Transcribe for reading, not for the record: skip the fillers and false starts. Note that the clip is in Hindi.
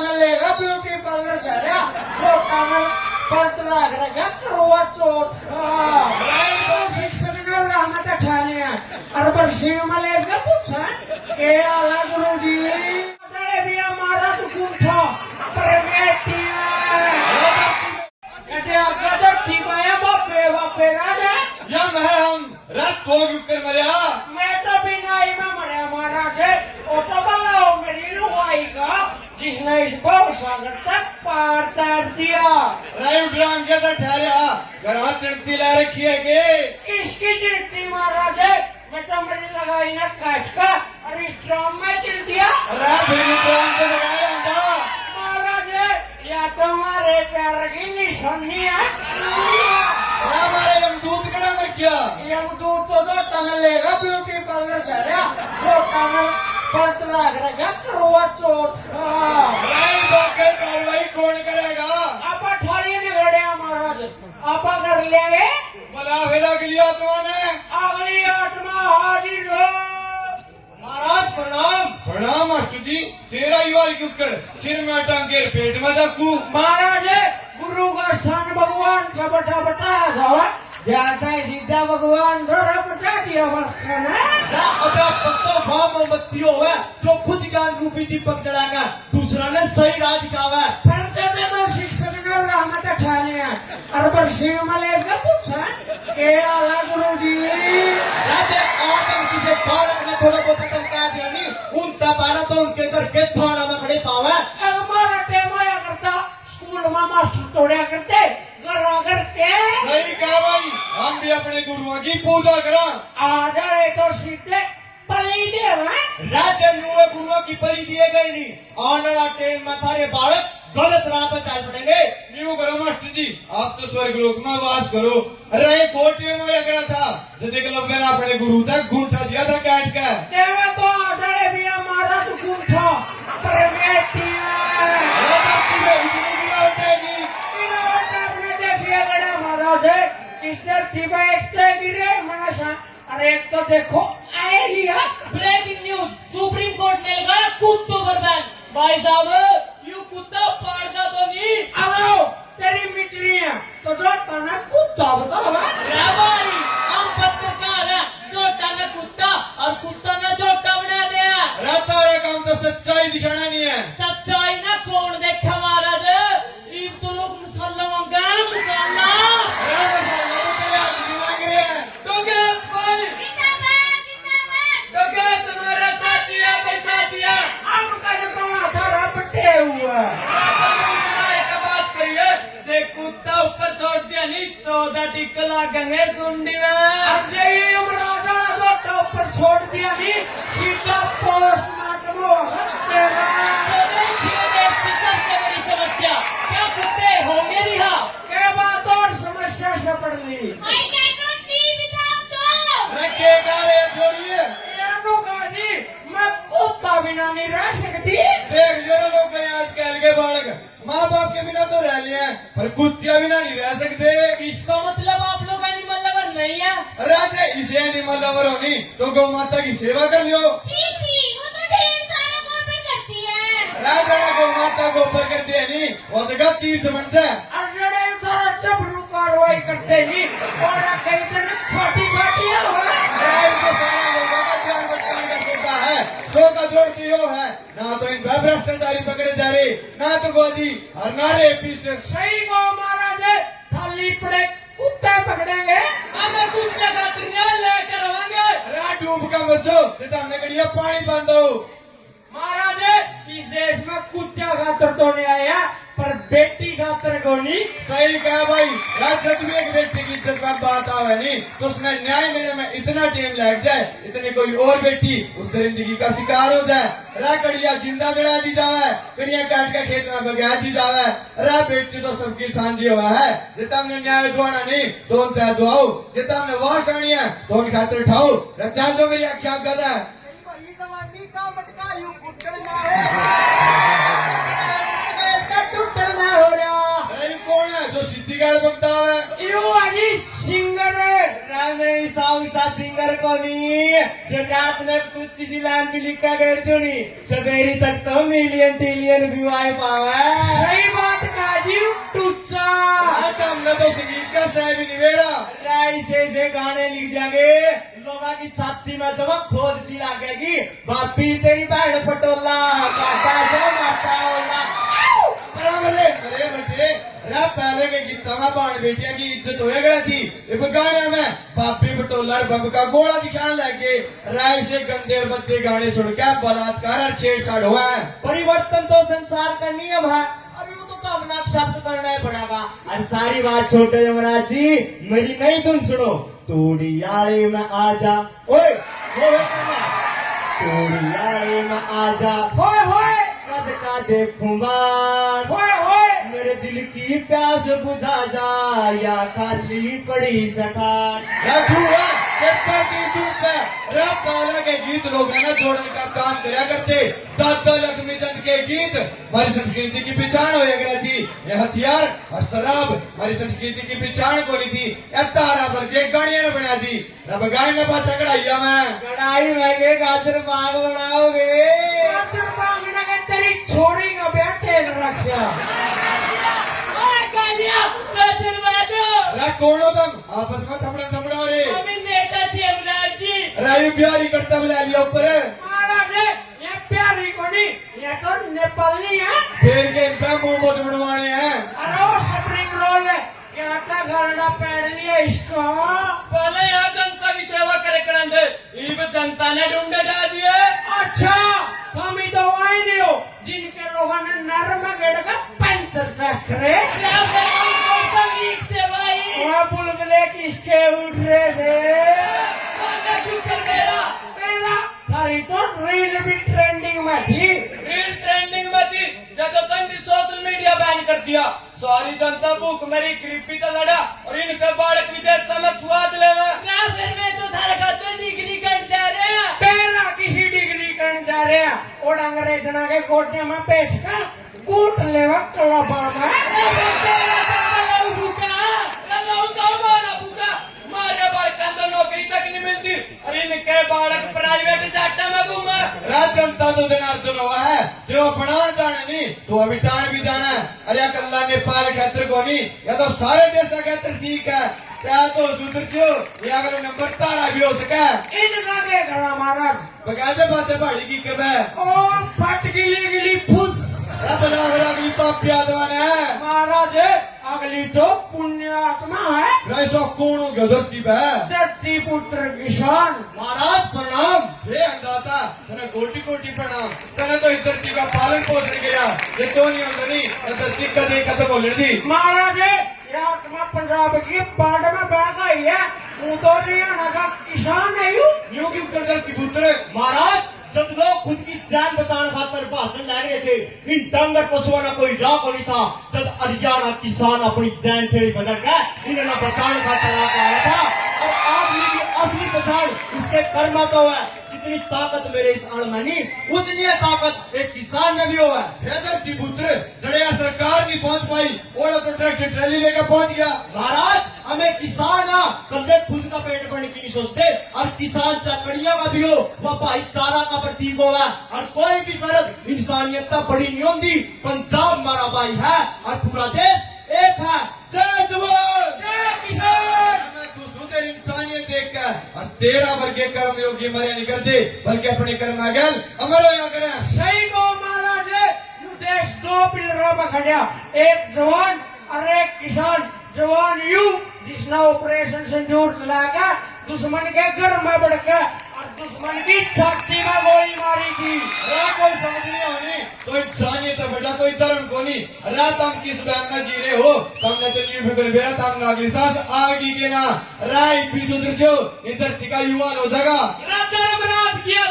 लेगा ब्यूटी पार्लर से पंत लाग रहा करवा चौथ शिक्षक रहमत ठाने और बरसिंह मलेज का पूछा के आला गुरु जी भी हमारा तो गुंठा हम रात को कर मरिया मैं तो बिना ही में मरे महाराज है ऑटो वाला हो मेरी लुगाई का जिसने इस सागर तक पार कर दिया राइट राम के तो ठहरा घर चिड़ती ला रखी है के इसकी चिड़ती महाराज है मैं तो मेरी लगाई ना काट का और इस ड्राम में चिड़ दिया रात ड्राम को लगाया था महाराज है या तुम्हारे प्यार की निशानी है हमारे यमदूत कड़ा में क्या यमदूत तो तन लेगा ब्यूटी पार्लर से पंत लाग रहा करवा चौथ कार्रवाई कौन करेगा आप अठारी निगड़े महाराज आप कर लेंगे बला भेला के लिया तुम्हारे अगली आत्मा हाजिर हो महाराज प्रणाम प्रणाम मास्टर जी तेरा युवा क्यों सिर में टांगे पेट में चाकू महाराज गुरु का स्थान भगवान का बटा बताया था जाता है सीधा भगवान धरा बचा दिया पत्तो भाव मोमबत्ती हो जो खुद ज्ञान रूपी दीपक जलाएगा दूसरा ने सही राह दिखावा खर्चे तो शिक्षक ने रहमत ठाने और बरसिंह मलेज का पूछा के आला गुरु जी किसी बालक ने थोड़ा बहुत टंका दिया नहीं उन तबारा तो उनके घर के थोड़ा में खड़े पावा हमारा टेम आया करता स्कूल में मास्टर तोड़िया करते घर आकर के सही कहा भाई हम भी अपने गुरुओं की पूजा करा आ जाए तो सीधे पली दे राज्य नुए गुरुओं की पली दिए गए नहीं आने वाला टाइम में थारे बालक गलत राह पर चल पड़ेंगे न्यू करो मास्टर जी आप तो स्वर्ग लोक में वास करो अरे कोटे में अगर था जब एकलव्य ने अपने गुरु तक घूंटा दिया था काट का देवे तो आ जाए भी हमारा तो घूंटा पर इस धरती में एक तो गिरे मनाशा और एक तो देखो आए लिया ब्रेकिंग न्यूज सुप्रीम कोर्ट ने लगाया कुत्तों पर बैन भाई साहब यू कुत्ता पाड़ना तो नहीं आओ तेरी मिचरी है तो जो तना कुत्ता बताओ भाई हम पत्रकार है जोटा ने कुत्ता और कुत्ता ने जोटा बना दिया रहता रे काम तो सच्चाई दिखाना नहीं है सच्चाई ना कौन देखा महाराज ईब तो लोग मसाला मांगे मसाला कुत्ता ऊपर छोड़ दिया नहीं 14 टिक लागेंगे सुंडी में ऊपर छोड़ दिया नहीं सीधा पोस्टमार्टम होगा सबसे बड़ी समस्या क्या कुत्ते होंगे रिहा क्या बात और समस्या से पड़ ली छोड़िए मैं कुत्ता बिना नहीं रह सकती देख जो लोग आजकल के बालक माँ बाप के बिना तो रह लिया पर कुत्तिया बिना नहीं रह सकते इसका मतलब आप लोग एनिमल लवर नहीं है राजे इसे एनिमल लवर होनी तो गौ माता की सेवा कर लियो राजा गौ माता को ऊपर करती है नहीं वो जगह तीर्थ बनता है चपरू कार्रवाई करते ही और कई दिन छोटी छोटी सो का जोड़ती हो है ना तो इन भ्रष्टाचारी पकड़े जा रहे ना तो गोदी और नारे पीछे सही को महाराज थाली पड़े कुत्ते पकड़ेंगे हमें कुत्ते का न्याय लेकर आएंगे डूब का बच्चो हमने कड़िया पानी बांधो महाराज इस देश में कुत्ते खातर तो नहीं आया पर बेटी खातर को नहीं सही कहा भाई राजनीति में एक बेटी की इज्जत का बात आवे नहीं तो उसमें न्याय मिलने में इतना टाइम लग जाए इतने कोई और बेटी उस दरिंदगी का शिकार हो जाए रा कड़िया जिंदा गड़ा दी जावे कड़िया काट के खेत में बगा दी जावे रा बेटी तो सबकी सांझी हुआ है जितना हमने न्याय दुआना नहीं तो उन तय दुआओ जितना हमने वाश करनी है तो उनकी खातिर उठाओ रक्षा जो मेरी आख्या गद है हो रहा कौन है जो सिद्धिगाड़ बनता है सिंगर है सिंगर सिंगर को नहीं जो रात में कुछ सी लाइन भी लिखा करती नहीं सवेरी तक तो मिलियन ट्रिलियन व्यू आए पावे सही बात काजी टुच्चा हमने तो संगीत का सह भी निवेरा ऐसे गाने लिख देंगे लोगों की छाती में जब खोद सी लगेगी बापी तेरी बहन पटोला काटा जो माता ओला अरे बटे रा पहले के गीत में बाण बेटिया की इज्जत होया गया थी एक गाने में बापी बटोला बम का गोला दिखाने लगे राय से गंदे और बदे गाने सुन के बलात्कार और छेड़छाड़ हुआ है। परिवर्तन तो संसार का नियम है अभी वो तो अपना एक्सेप्ट करना ही पड़ेगा और सारी बात छोटे यमराज जी मेरी नई धुन सुनो तोड़ी यारे में आजा ओए तोड़ी यारे में आजा होए होए कद का देखूंगा होए होए मेरे दिल की प्यास बुझा जा या खाली पड़ी सठान पहले के गीत लोग है ना जोड़ने का काम कराया करते दादा लक्ष्मी चंद के गीत हमारी संस्कृति की पहचान हो गया थी ये हथियार और शराब हमारी संस्कृति की पहचान को नहीं थी अब तारा भर के गाड़ियां ने बना दी रब गाय में पाचा कढ़ाइया में कढ़ाई में के गाजर बाग बनाओगे गाजर बांगना के तेरी छोरी का ब्याह टेल रखा ओए कालिया गाजर बादो कौन हो तुम आपस में थमड़ा रे हम नेता छी यमराज जी रायु बिहारी करता बुला लिया ऊपर महाराज ये प्यारी को नहीं ये तो नेपाली है फिर के इनका मुंह बोझ बनवाने हैं अरे वो स्प्रिंग रोल है क्या था घरड़ा पहन लिया इसको पहले यहाँ जनता की सेवा करे करंदे इब जनता ने ढूंढे डाल दिए अच्छा हम ही तो वही नहीं हो जिनके लोगों ने नर्म गेड़ का पंचर चक्रे से भाई वहाँ बुलबुले किसके उड़ रहे थे क्यों कर मेरा पहला थारी तो रील भी ट्रेंडिंग में थी रील ट्रेंडिंग में थी जब तक सोशल मीडिया बैन कर दिया सारी जनता भूख मेरी गरीबी तो लड़ा और इनके बालक विदेश में स्वाद ले फिर में तो थारे खाते डिग्री कर जा रहे हैं पहला किसी डिग्री करने जा रहे हैं और अंग्रेजना के कोटे में बैठ कर कूट लेवा क्लबा में मारे बालक नौकरी तक नहीं मिलती और इनके बालक प्राइवेट जाटा में घूमा राज जनता तो जनार्दन हुआ है जो बनान जाना नहीं तो अभी टाण भी जाना है अरे कल्ला नेपाल क्षेत्र को नहीं या तो सारे देश का क्षेत्र ठीक है क्या तो दूसर क्यों या अगर नंबर तारा भी हो सका इनका देखना महाराज बगैर बातें पहाड़ी की कब है और फट गिली गिली फुस अगली पापी आत्मा ने है महाराज अगली तो पुण्य आत्मा है राइसो कौन हो गया धरती पे धरती पुत्र किसान महाराज प्रणाम हे अंदाता तने कोटि कोटि प्रणाम तने तो इस धरती का पालन पोषण किया ये तो नहीं होता नहीं ये धरती का देख खत्म हो दी महाराज ये आत्मा पंजाब की बाढ़ में बह गई है तू तो हरियाणा का किसान है यू यूं की उत्तर की पुत्र महाराज जब लोग खुद की जान बचाने खातर भाषण ले रहे थे इन डंगर पशुओं का कोई राह नहीं था जब हरियाणा किसान अपनी जान थे बदल कर इन्होंने बचाने खातर आया था और आदमी की असली पहचान इसके कर्म तो है जितनी ताकत मेरे इस अण में नहीं उतनी ताकत एक किसान में भी हो है हे धरती पुत्र जड़िया सरकार नहीं पहुंच पाई और तो ट्रैक्टर ट्रैली लेकर पहुंच गया महाराज हमें किसान ना कल्ले खुद का पेट भरने की नहीं सोचते और किसान चकड़िया का भी हो वह भाईचारा का प्रतीक होगा और कोई भी शरत इंसानियत बड़ी नहीं होती पंजाब हमारा भाई है और पूरा देश एक है जय जवान जय किसान मैं तू सुधर इंसानियत देख कर और तेरा वर्ग कर्म योगी मरे नहीं करते बल्कि अपने कर्म गल अमर हो करें सही को महाराज यू देश दो पिलरों में खड़ा एक जवान और एक किसान जवान यू जिसने ऑपरेशन सिंदूर चलाकर दुश्मन के घर में बढ़कर और दुश्मन की छाती में गोली मारी थी कोई समझ नहीं होनी तो इंसानियत है बेटा कोई धर्म को नहीं रात हम किस बैंक में जी रहे हो तुमने तो न्यू फिक्र बेरा तम नागरी सांस आगे के ना राय भी सुधर क्यों इधर टिका युवा हो जाएगा राजा राज किया